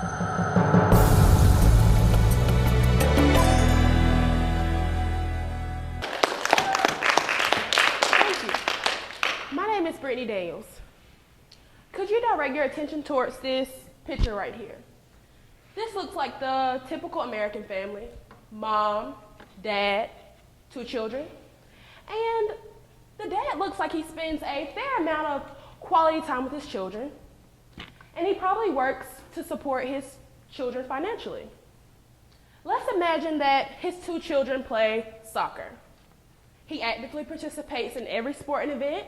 Thank you. My name is Brittany Daniels. Could you direct your attention towards this picture right here? This looks like the typical American family. Mom, dad, 2 children. And the dad looks like he spends a fair amount of quality time with his children. And he probably works to support his children financially. Let's imagine that his 2 children play soccer. He actively participates in every sport and event.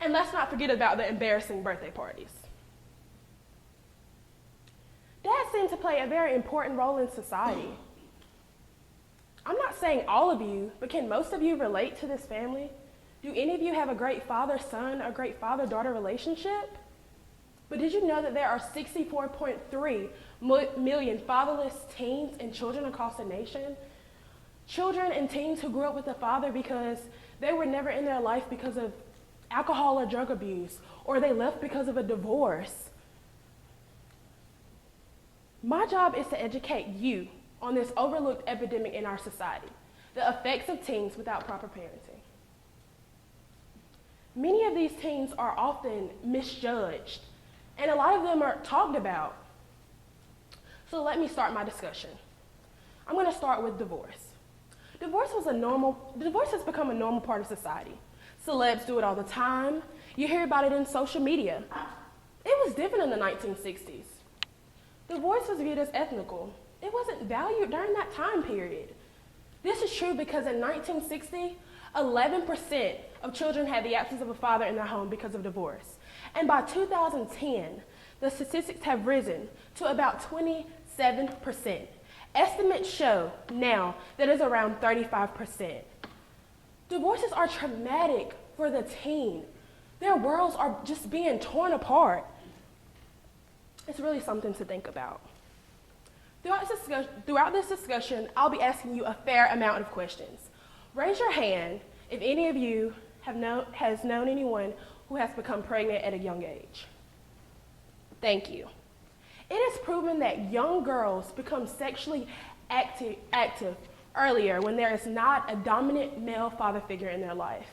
And let's not forget about the embarrassing birthday parties. Dads seem to play a very important role in society. I'm not saying all of you, but can most of you relate to this family? Do any of you have a great father-son or great father-daughter relationship? But did you know that there are 64.3 million fatherless teens and children across the nation? Children and teens who grew up with a father because they were never in their life because of alcohol or drug abuse, or they left because of a divorce. My job is to educate you on this overlooked epidemic in our society, the effects of teens without proper parenting. Many of these teens are often misjudged, and a lot of them are talked about. So let me start my discussion. I'm going to start with divorce. Divorce has become a normal part of society. Celebs do it all the time. You hear about it in social media. It was different in the 1960s. Divorce was viewed as ethnical. It wasn't valued during that time period. This is true because in 1960, 11% of children had the absence of a father in their home because of divorce. And by 2010, the statistics have risen to about 27%. Estimates show now that it's around 35%. Divorces are traumatic for the teen. Their worlds are just being torn apart. It's really something to think about. Throughout this discussion, I'll be asking you a fair amount of questions. Raise your hand if any of you has known anyone who has become pregnant at a young age. Thank you. It is proven that young girls become sexually active earlier when there is not a dominant male father figure in their life.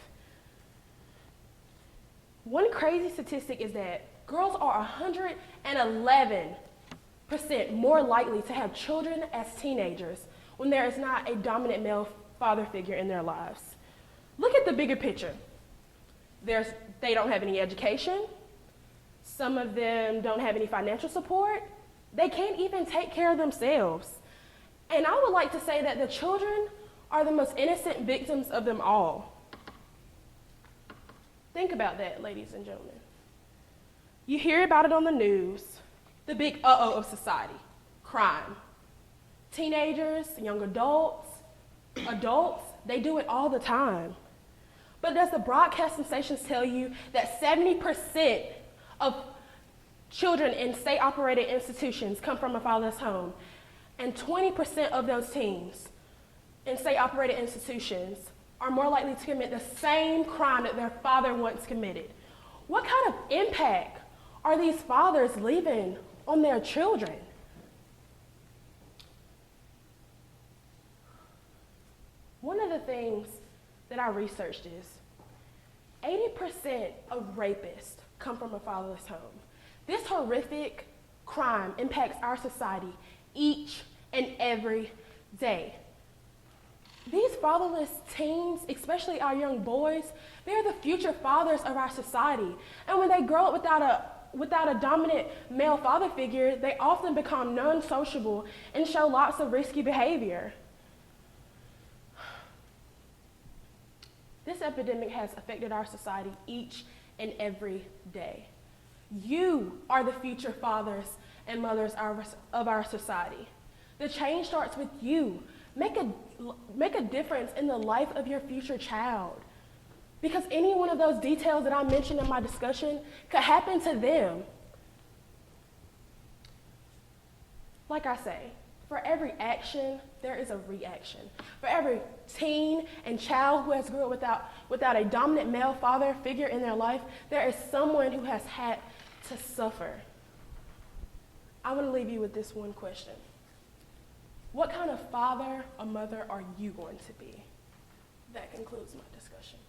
One crazy statistic is that girls are 111% more likely to have children as teenagers when there is not a dominant male father figure in their lives. Look at the bigger picture. They don't have any education. Some of them don't have any financial support. They can't even take care of themselves. And I would like to say that the children are the most innocent victims of them all. Think about that, ladies and gentlemen. You hear about it on the news, the big uh-oh of society, crime. Teenagers, young adults, they do it all the time. But does the broadcasting stations tell you that 70% of children in state-operated institutions come from a fatherless home, and 20% of those teens in state-operated institutions are more likely to commit the same crime that their father once committed? What kind of impact are these fathers leaving on their children? One of the things that I researched is 80% of rapists come from a fatherless home. This horrific crime impacts our society each and every day. These fatherless teens, especially our young boys, they're the future fathers of our society. And when they grow up without a dominant male father figure, they often become non-sociable and show lots of risky behavior. This epidemic has affected our society each and every day. You are the future fathers and mothers of our society. The change starts with you. Make a difference in the life of your future child. Because any one of those details that I mentioned in my discussion could happen to them. Like I say, for every action, there is a reaction. For every teen and child who has grew up without a dominant male father figure in their life, there is someone who has had to suffer. I want to leave you with this one question. What kind of father or mother are you going to be? That concludes my discussion.